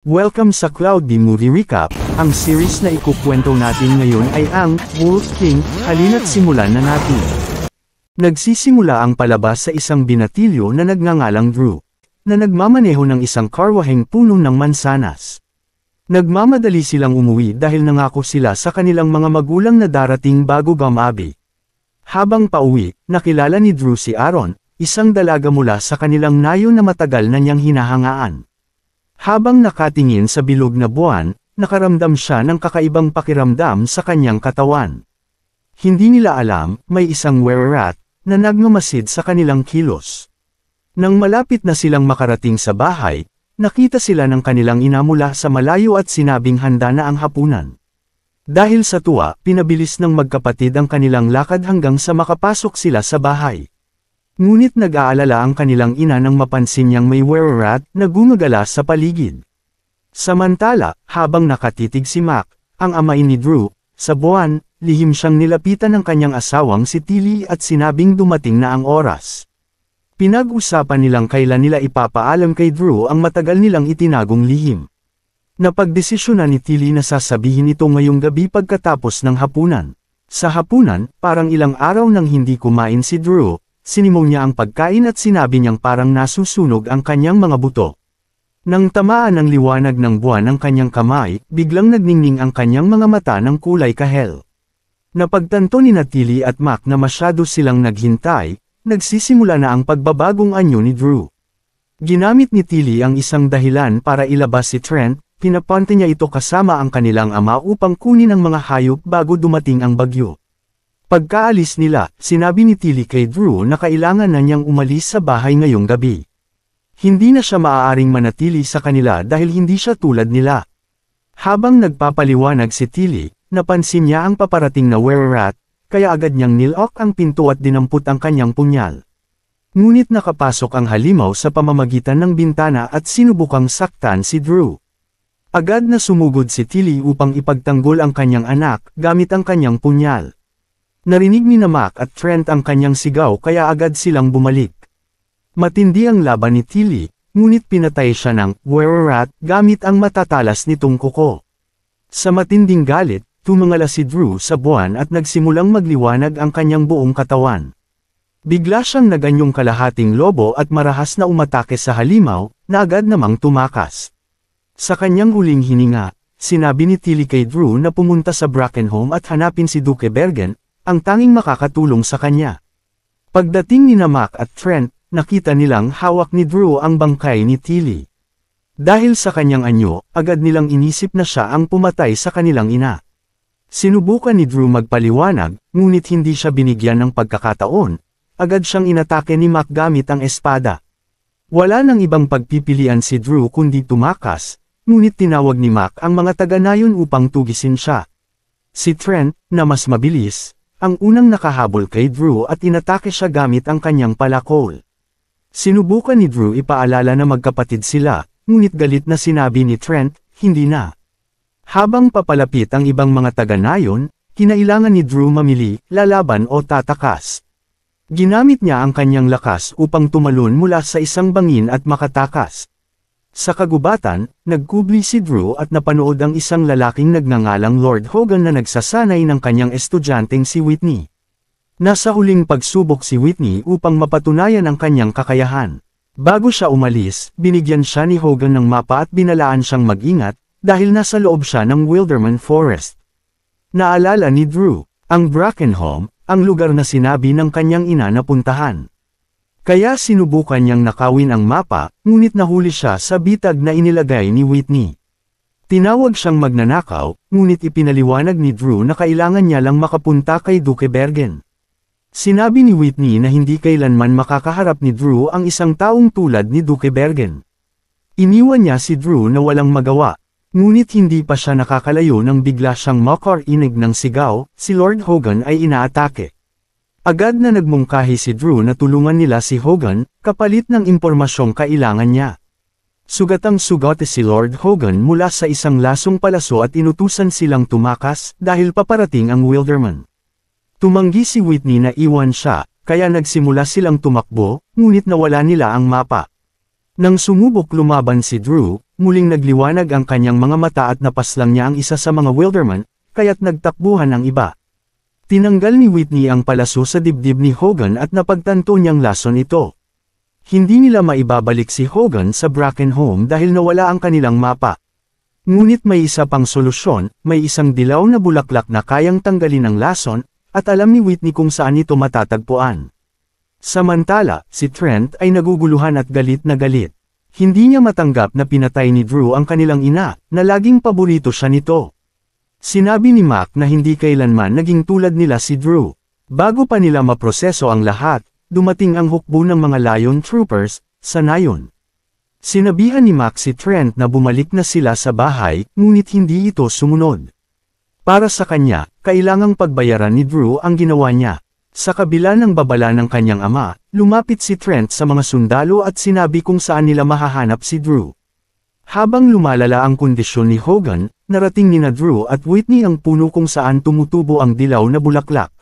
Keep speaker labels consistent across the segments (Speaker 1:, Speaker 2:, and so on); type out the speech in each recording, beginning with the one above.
Speaker 1: Welcome sa Cloud B Movie Recap. Ang series na ikukwento natin ngayon ay ang Wolf King. Halina't simulan na natin. Nagsisimula ang palabas sa isang binatilyo na nagngangalang Drew, na nagmamaneho ng isang karwaheng puno ng mansanas. Nagmamadali silang umuwi dahil nangako sila sa kanilang mga magulang na darating bago gumabi. Habang pauwi, nakilala ni Drew si Aaron, isang dalaga mula sa kanilang nayo na matagal na niyang hinahangaan. Habang nakatingin sa bilog na buwan, nakaramdam siya ng kakaibang pakiramdam sa kanyang katawan. Hindi nila alam, may isang were-rat na nagmamasid sa kanilang kilos. Nang malapit na silang makarating sa bahay, nakita sila ng kanilang ina mula sa malayo at sinabing handa na ang hapunan. Dahil sa tuwa, pinabilis ng magkapatid ang kanilang lakad hanggang sa makapasok sila sa bahay. Ngunit nag-aalala ang kanilang ina nang mapansin niyang may were-rat na gumagala sa paligid. Samantala, habang nakatitig si Mac, ang amain ni Drew, sa buwan, lihim siyang nilapitan ng kanyang asawang si Tilly at sinabing dumating na ang oras. Pinag-usapan nilang kailan nila ipapaalam kay Drew ang matagal nilang itinagong lihim. Napagdesisyonan ni Tilly na sasabihin ito ngayong gabi pagkatapos ng hapunan. Sa hapunan, parang ilang araw nang hindi kumain si Drew, sinimong niya ang pagkain at sinabi niyang parang nasusunog ang kanyang mga buto. Nang tamaan ng liwanag ng buwan ang kanyang kamay, biglang nagningning ang kanyang mga mata ng kulay kahel. Napagtanto ni Tilly at Mac na masyado silang naghintay, nagsisimula na ang pagbabagong anyo ni Drew. Ginamit ni Tilly ang isang dahilan para ilabas si Trent, pinapunta niya ito kasama ang kanilang ama upang kunin ang mga hayop bago dumating ang bagyo. Pagkaalis nila, sinabi ni Tilly kay Drew na kailangan na niyang umalis sa bahay ngayong gabi. Hindi na siya maaaring manatili sa kanila dahil hindi siya tulad nila. Habang nagpapaliwanag si Tilly, napansin niya ang paparating na were-rat, kaya agad niyang nilok ang pinto at dinampot ang kanyang punyal. Ngunit nakapasok ang halimaw sa pamamagitan ng bintana at sinubukang saktan si Drew. Agad na sumugod si Tilly upang ipagtanggol ang kanyang anak gamit ang kanyang punyal. Narinig ni Mac at Trent ang kanyang sigaw kaya agad silang bumalik. Matindi ang laban ni Tilly, ngunit pinatay siya ng were-rat gamit ang matatalas nitong kuko. Sa matinding galit, tumangala si Drew sa buwan at nagsimulang magliwanag ang kanyang buong katawan. Bigla siyang naganyong kalahating lobo at marahas na umatake sa halimaw, na agad namang tumakas. Sa kanyang huling hininga, sinabi ni Tilly kay Drew na pumunta sa Brackenhome at hanapin si Duke Bergen, ang tanging makakatulong sa kanya. Pagdating ni Mac at Trent, nakita nilang hawak ni Drew ang bangkay ni Tilly. Dahil sa kanyang anyo, agad nilang inisip na siya ang pumatay sa kanilang ina. Sinubukan ni Drew magpaliwanag, ngunit hindi siya binigyan ng pagkakataon. Agad siyang inatake ni Mac gamit ang espada. Wala nang ibang pagpipilian si Drew kundi tumakas, ngunit tinawag ni Mac ang mga taga-nayon upang tugisin siya. Si Trent, na mas mabilis, ang unang nakahabol kay Drew at inatake siya gamit ang kanyang palakol. Sinubukan ni Drew ipaalala na magkapatid sila, ngunit galit na sinabi ni Trent, hindi na. Habang papalapit ang ibang mga taga-nayon, kinailangan ni Drew mamili, lalaban o tatakas. Ginamit niya ang kanyang lakas upang tumalon mula sa isang bangin at makatakas. Sa kagubatan, nagkubli si Drew at napanood ang isang lalaking nagngangalang Lord Hogan na nagsasanay ng kanyang estudyanteng si Whitney. Nasa huling pagsubok si Whitney upang mapatunayan ang kanyang kakayahan. Bago siya umalis, binigyan siya ni Hogan ng mapa at binalaan siyang mag-ingat, dahil nasa loob siya ng Wilderman Forest. Naalala ni Drew, ang Brackenhome, ang lugar na sinabi ng kanyang ina na puntahan. Kaya sinubukan niyang nakawin ang mapa, ngunit nahuli siya sa bitag na inilagay ni Whitney. Tinawag siyang magnanakaw, ngunit ipinaliwanag ni Drew na kailangan niya lang makapunta kay Duke Bergen. Sinabi ni Whitney na hindi kailanman makakaharap ni Drew ang isang taong tulad ni Duke Bergen. Iniwan niya si Drew na walang magawa, ngunit hindi pa siya nakakalayo nang bigla siyang makarinig ng sigaw, si Lord Hogan ay inaatake. Agad na nagmungkahi si Drew na tulungan nila si Hogan, kapalit ng impormasyong kailangan niya. Sugatang-sugate si Lord Hogan mula sa isang lasong palaso at inutusan silang tumakas dahil paparating ang Wilderman. Tumanggi si Whitney na iwan siya, kaya nagsimula silang tumakbo, ngunit nawala nila ang mapa. Nang sumubok lumaban si Drew, muling nagliwanag ang kanyang mga mata at napaslang niya ang isa sa mga Wilderman, kaya't nagtakbuhan ang iba. Tinanggal ni Whitney ang palaso sa dibdib ni Hogan at napagtanto niyang lason ito. Hindi nila maibabalik si Hogan sa Brackenhome dahil nawala ang kanilang mapa. Ngunit may isa pang solusyon, may isang dilaw na bulaklak na kayang tanggalin ang lason, at alam ni Whitney kung saan ito matatagpuan. Samantala, si Trent ay naguguluhan at galit na galit. Hindi niya matanggap na pinatay ni Drew ang kanilang ina, na laging paborito siya nito. Sinabi ni Mac na hindi kailanman naging tulad nila si Drew. Bago pa nila maproseso ang lahat, dumating ang hukbo ng mga Lion Troopers, sa nayon. Sinabihan ni Mac si Trent na bumalik na sila sa bahay, ngunit hindi ito sumunod. Para sa kanya, kailangang pagbayaran ni Drew ang ginawa niya. Sa kabila ng babala ng kanyang ama, lumapit si Trent sa mga sundalo at sinabi kung saan nila mahahanap si Drew. Habang lumalala ang kondisyon ni Hogan, narating nina Drew at Whitney ang puno kung saan tumutubo ang dilaw na bulaklak.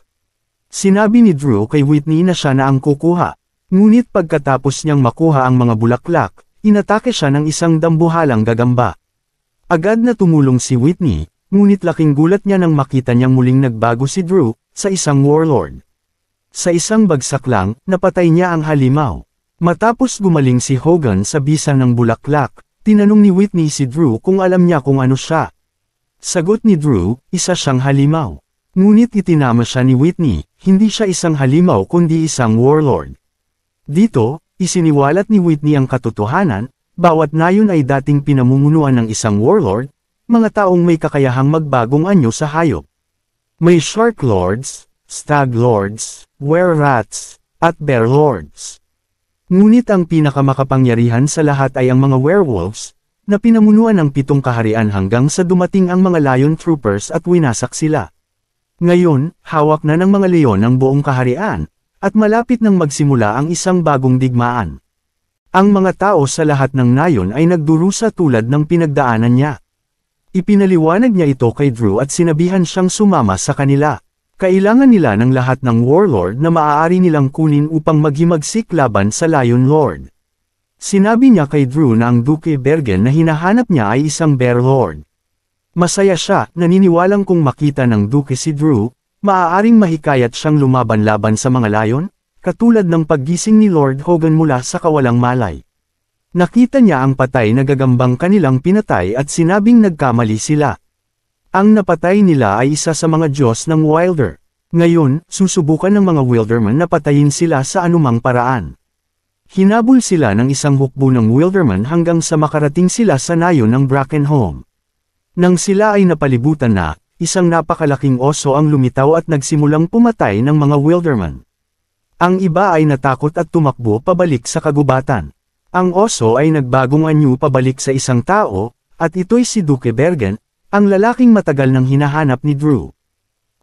Speaker 1: Sinabi ni Drew kay Whitney na siya na ang kukuha. Ngunit pagkatapos niyang makuha ang mga bulaklak, inatake siya ng isang dambuhalang gagamba. Agad na tumulong si Whitney, ngunit laking gulat niya nang makita niyang muling nagbago si Drew, sa isang warlord. Sa isang bagsak lang, napatay niya ang halimaw. Matapos gumaling si Hogan sa bisa ng bulaklak, tinanong ni Whitney si Drew kung alam niya kung ano siya. Sagot ni Drew, isa siyang halimaw. Ngunit itinama siya ni Whitney, hindi siya isang halimaw kundi isang warlord. Dito, isiniwalat ni Whitney ang katotohanan, bawat nayon ay dating pinamumunuan ng isang warlord, mga taong may kakayahang magbagong anyo sa hayop. May Shark Lords, Stag Lords, Were-Rats, at Bear Lords. Ngunit ang pinakamakapangyarihan sa lahat ay ang mga werewolves, na pinamunuan ng 7 kaharian hanggang sa dumating ang mga Lion Troopers at winasak sila. Ngayon, hawak na ng mga leon ang buong kaharian, at malapit nang magsimula ang isang bagong digmaan. Ang mga tao sa lahat ng nayon ay nagdurusa tulad ng pinagdaanan niya. Ipinaliwanag niya ito kay Drew at sinabihan siyang sumama sa kanila. Kailangan nila ng lahat ng warlord na maaari nilang kunin upang maghimagsik laban sa Lion Lord. Sinabi niya kay Drew na ang Duke Bergen na hinahanap niya ay isang Bear Lord. Masaya siya, naniniwalang kung makita ng Duke si Drew, maaaring mahikayat siyang lumaban-laban sa mga Lion, katulad ng paggising ni Lord Hogan mula sa kawalang malay. Nakita niya ang patay na gagambang kanilang pinatay at sinabing nagkamali sila. Ang napatay nila ay isa sa mga Diyos ng Wilder. Ngayon, susubukan ng mga Wilderman na patayin sila sa anumang paraan. Hinabol sila ng isang hukbo ng Wilderman hanggang sa makarating sila sa nayon ng Brackenhome. Nang sila ay napalibutan na, isang napakalaking oso ang lumitaw at nagsimulang pumatay ng mga Wilderman. Ang iba ay natakot at tumakbo pabalik sa kagubatan. Ang oso ay nagbagong anyo pabalik sa isang tao, at ito'y si Duke Bergen, ang lalaking matagal nang hinahanap ni Drew.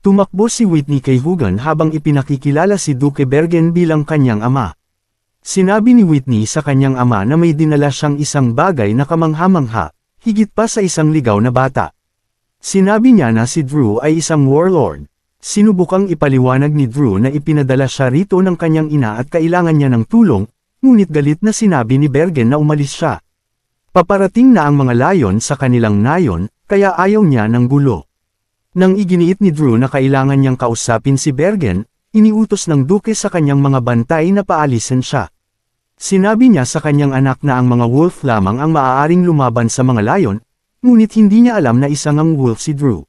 Speaker 1: Tumakbo si Whitney kay Hogan habang ipinakikilala si Duke Bergen bilang kanyang ama. Sinabi ni Whitney sa kanyang ama na may dinala siyang isang bagay na kamangha-mangha, higit pa sa isang ligaw na bata. Sinabi niya na si Drew ay isang warlord. Sinubukang ipaliwanag ni Drew na ipinadala siya rito ng kanyang ina at kailangan niya ng tulong, ngunit galit na sinabi ni Bergen na umalis siya. Paparating na ang mga Lion sa kanilang nayon, kaya ayaw niya ng gulo. Nang iginiit ni Drew na kailangan niyang kausapin si Bergen, iniutos ng Duke sa kanyang mga bantay na paalisin siya. Sinabi niya sa kanyang anak na ang mga wolf lamang ang maaaring lumaban sa mga Lion, ngunit hindi niya alam na isang ang wolf si Drew.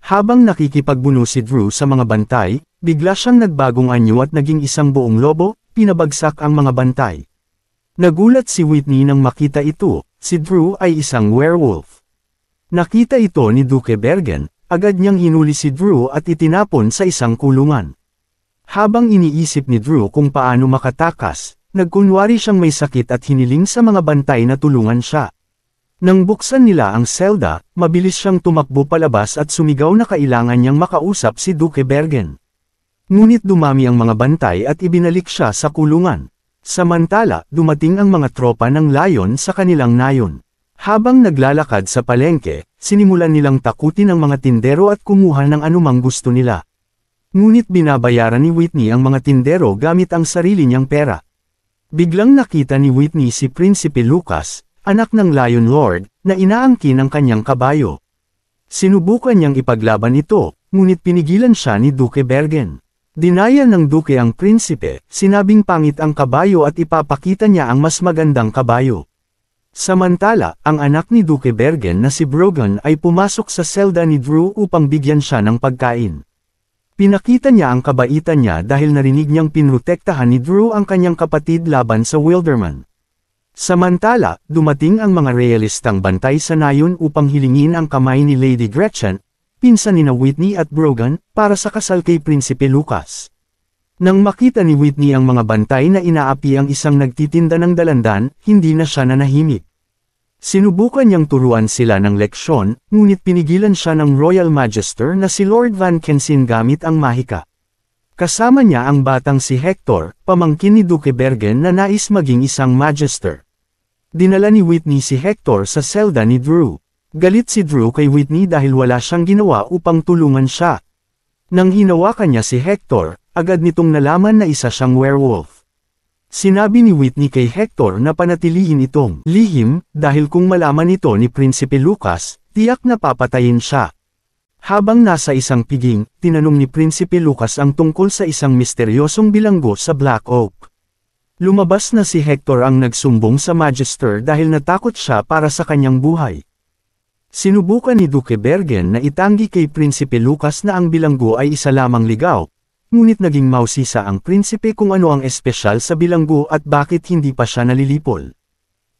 Speaker 1: Habang nakikipagbuno si Drew sa mga bantay, bigla siyang nagbagong anyo at naging isang buong lobo, pinabagsak ang mga bantay. Nagulat si Whitney nang makita ito, si Drew ay isang werewolf. Nakita ito ni Duke Bergen, agad niyang hinuli si Drew at itinapon sa isang kulungan. Habang iniisip ni Drew kung paano makatakas, nagkunwari siyang may sakit at hiniling sa mga bantay na tulungan siya. Nang buksan nila ang selda, mabilis siyang tumakbo palabas at sumigaw na kailangan niyang makausap si Duke Bergen. Ngunit dumami ang mga bantay at ibinalik siya sa kulungan. Samantala, dumating ang mga tropa ng Lion sa kanilang nayon. Habang naglalakad sa palengke, sinimulan nilang takutin ang mga tindero at kumuha ng anumang gusto nila. Ngunit binabayaran ni Whitney ang mga tindero gamit ang sarili niyang pera. Biglang nakita ni Whitney si Prinsipe Lucas, anak ng Lion Lord, na inaangkin ang kanyang kabayo. Sinubukan niyang ipaglaban ito, ngunit pinigilan siya ni Duke Bergen. Dinaya ng Duke ang prinsipe, sinabing pangit ang kabayo at ipapakita niya ang mas magandang kabayo. Samantala, ang anak ni Duke Bergen na si Brogan ay pumasok sa selda ni Drew upang bigyan siya ng pagkain. Pinakita niya ang kabaitan niya dahil narinig niyang pinrotektahan ni Drew ang kanyang kapatid laban sa Wilderman. Samantala, dumating ang mga realistang bantay sa nayon upang hilingin ang kamay ni Lady Gretchen, pinsan ni Whitney at Brogan, para sa kasal kay Prinsipe Lucas. Nang makita ni Whitney ang mga bantay na inaapi ang isang nagtitinda ng dalandan, hindi na siya nanahimik. Sinubukan niyang turuan sila ng leksyon, ngunit pinigilan siya ng Royal Magister na si Lord Van Kensin gamit ang mahika. Kasama niya ang batang si Hector, pamangkin ni Duke Bergen na nais maging isang Magister. Dinala ni Whitney si Hector sa selda ni Drew. Galit si Drew kay Whitney dahil wala siyang ginawa upang tulungan siya. Nang hinawakan niya si Hector, agad nitong nalaman na isa siyang werewolf. Sinabi ni Whitney kay Hector na panatilihin itong lihim, dahil kung malaman ito ni Prinsipe Lucas, tiyak na papatayin siya. Habang nasa isang piging, tinanong ni Prinsipe Lucas ang tungkol sa isang misteryosong bilanggo sa Black Oak. Lumabas na si Hector ang nagsumbong sa Magister dahil natakot siya para sa kanyang buhay. Sinubukan ni Duke Bergen na itanggi kay Prinsipe Lucas na ang bilanggo ay isa lamang ligaw, ngunit naging mausisa ang prinsipe kung ano ang espesyal sa bilanggo at bakit hindi pa siya nalilipol.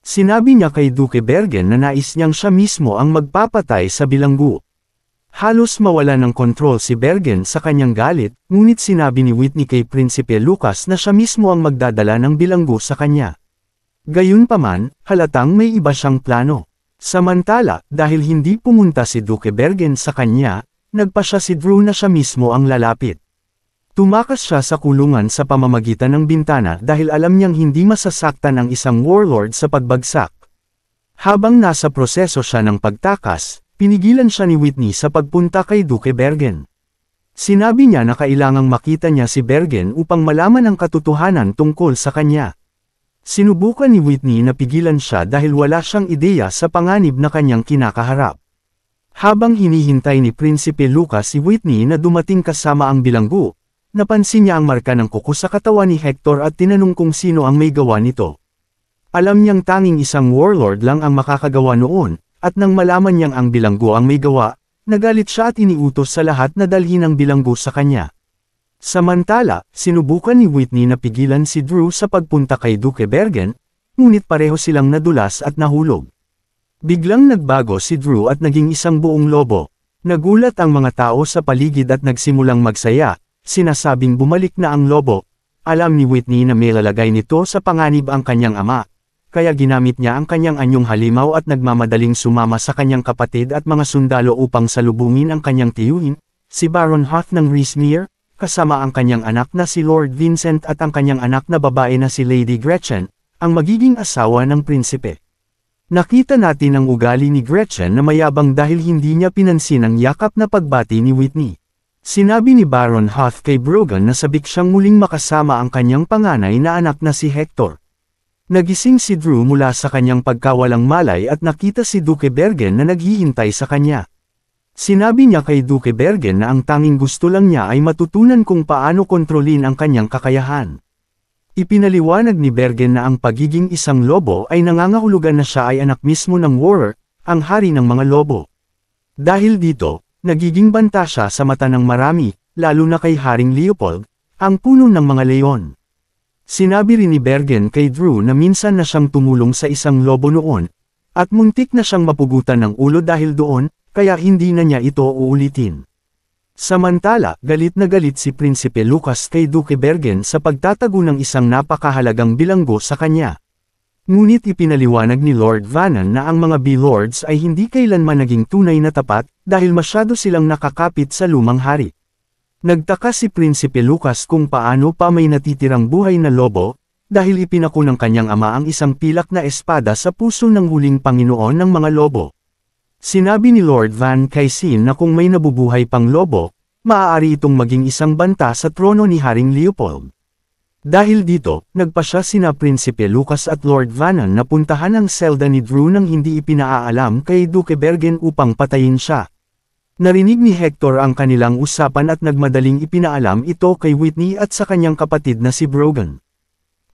Speaker 1: Sinabi niya kay Duke Bergen na nais niyang siya mismo ang magpapatay sa bilanggo. Halos mawala ng kontrol si Bergen sa kanyang galit, ngunit sinabi ni Whitney kay Prinsipe Lucas na siya mismo ang magdadala ng bilanggo sa kanya. Gayunpaman, halatang may iba siyang plano. Samantala, dahil hindi pumunta si Duke Bergen sa kanya, nagpa siya si Drew na siya mismo ang lalapit. Tumakas siya sa kulungan sa pamamagitan ng bintana dahil alam niyang hindi masasaktan ang isang warlord sa pagbagsak. Habang nasa proseso siya ng pagtakas, pinigilan siya ni Whitney sa pagpunta kay Duke Bergen. Sinabi niya na kailangang makita niya si Bergen upang malaman ang katotohanan tungkol sa kanya. Sinubukan ni Whitney na pigilan siya dahil wala siyang ideya sa panganib na kanyang kinakaharap. Habang hinihintay ni Prinsipe Lucas si Whitney na dumating kasama ang bilanggo, napansin niya ang marka ng kuko sa katawan ni Hector at tinanong kung sino ang may gawa nito. Alam niyang tanging isang warlord lang ang makakagawa noon, at nang malaman niyang ang bilanggo ang may gawa, nagalit siya at iniutos sa lahat na dalhin ang bilanggo sa kanya. Samantala, sinubukan ni Whitney na pigilan si Drew sa pagpunta kay Duke Bergen, ngunit pareho silang nadulas at nahulog. Biglang nagbago si Drew at naging isang buong lobo. Nagulat ang mga tao sa paligid at nagsimulang magsaya, sinasabing bumalik na ang lobo. Alam ni Whitney na may lalagay nito sa panganib ang kanyang ama, kaya ginamit niya ang kanyang anyong halimaw at nagmamadaling sumama sa kanyang kapatid at mga sundalo upang salubungin ang kanyang tiyuhin, si Baron Hoth ng Reesmere, kasama ang kanyang anak na si Lord Vincent at ang kanyang anak na babae na si Lady Gretchen, ang magiging asawa ng prinsipe. Nakita natin ang ugali ni Gretchen na mayabang dahil hindi niya pinansin ang yakap na pagbati ni Whitney. Sinabi ni Baron Hoth kay Brogan na sabik siyang muling makasama ang kanyang panganay na anak na si Hector. Nagising si Drew mula sa kanyang pagkawalang malay at nakita si Duke Bergen na naghihintay sa kanya. Sinabi niya kay Duke Bergen na ang tanging gusto lang niya ay matutunan kung paano kontrolin ang kanyang kakayahan. Ipinaliwanag ni Bergen na ang pagiging isang lobo ay nangangahulugan na siya ay anak mismo ng Warrer, ang hari ng mga lobo. Dahil dito, nagiging banta siya sa mata ng marami, lalo na kay Haring Leopold, ang puno ng mga leon. Sinabi rin ni Bergen kay Drew na minsan na siyang tumulong sa isang lobo noon, at muntik na siyang mapugutan ng ulo dahil doon, kaya hindi na niya ito uulitin. Samantala, galit na galit si Prinsipe Lucas kay Duke Bergen sa pagtatago ng isang napakahalagang bilanggo sa kanya. Ngunit ipinaliwanag ni Lord Vannan na ang mga B-Lords ay hindi kailanman naging tunay na tapat, dahil masyado silang nakakapit sa lumang hari. Nagtaka si Prinsipe Lucas kung paano pa may natitirang buhay na lobo, dahil ipinako ng kanyang ama ang isang pilak na espada sa puso ng huling Panginoon ng mga lobo. Sinabi ni Lord Van Kaysin na kung may nabubuhay pang lobo, maaari itong maging isang banta sa trono ni Haring Leopold. Dahil dito, nagpasya sina Prinsipe Lucas at Lord Vannan na puntahan ang selda ni Drew nang hindi ipinaalam kay Duke Bergen upang patayin siya. Narinig ni Hector ang kanilang usapan at nagmadaling ipinaalam ito kay Whitney at sa kanyang kapatid na si Brogan.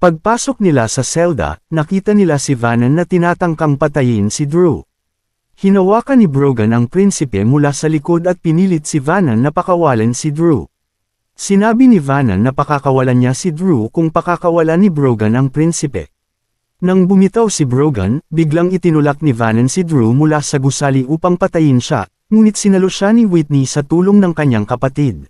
Speaker 1: Pagpasok nila sa selda, nakita nila si Vannan na tinatangkang patayin si Drew. Hinawakan ni Brogan ang prinsipe mula sa likod at pinilit si Vannan na pakawalan si Drew. Sinabi ni Vannan na pakakawalan niya si Drew kung pakakawalan ni Brogan ang prinsipe. Nang bumitaw si Brogan, biglang itinulak ni Vannan si Drew mula sa gusali upang patayin siya, ngunit sinalo siya ni Whitney sa tulong ng kanyang kapatid.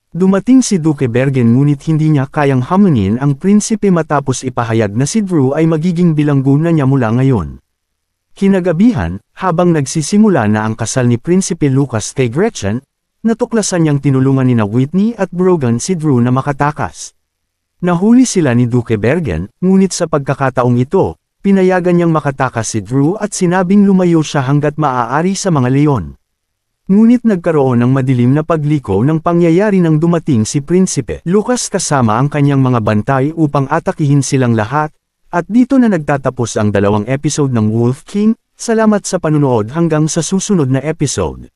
Speaker 1: Dumating si Duke Bergen ngunit hindi niya kayang hamunin ang prinsipe matapos ipahayag na si Drew ay magiging bilanggo na niya mula ngayon. Kinagabihan, habang nagsisimula na ang kasal ni Prinsipe Lucas kay Gretchen, natuklasan niyang tinulungan ni Whitney at Brogan si Drew na makatakas. Nahuli sila ni Duke Bergen, ngunit sa pagkakataong ito, pinayagan niyang makatakas si Drew at sinabing lumayo siya hanggat maaari sa mga leon. Ngunit nagkaroon ng madilim na pagliko ng pangyayari nang dumating si Prinsipe Lucas kasama ang kanyang mga bantay upang atakihin silang lahat, at dito na nagtatapos ang 2 episode ng Wolf King. Salamat sa panunood hanggang sa susunod na episode.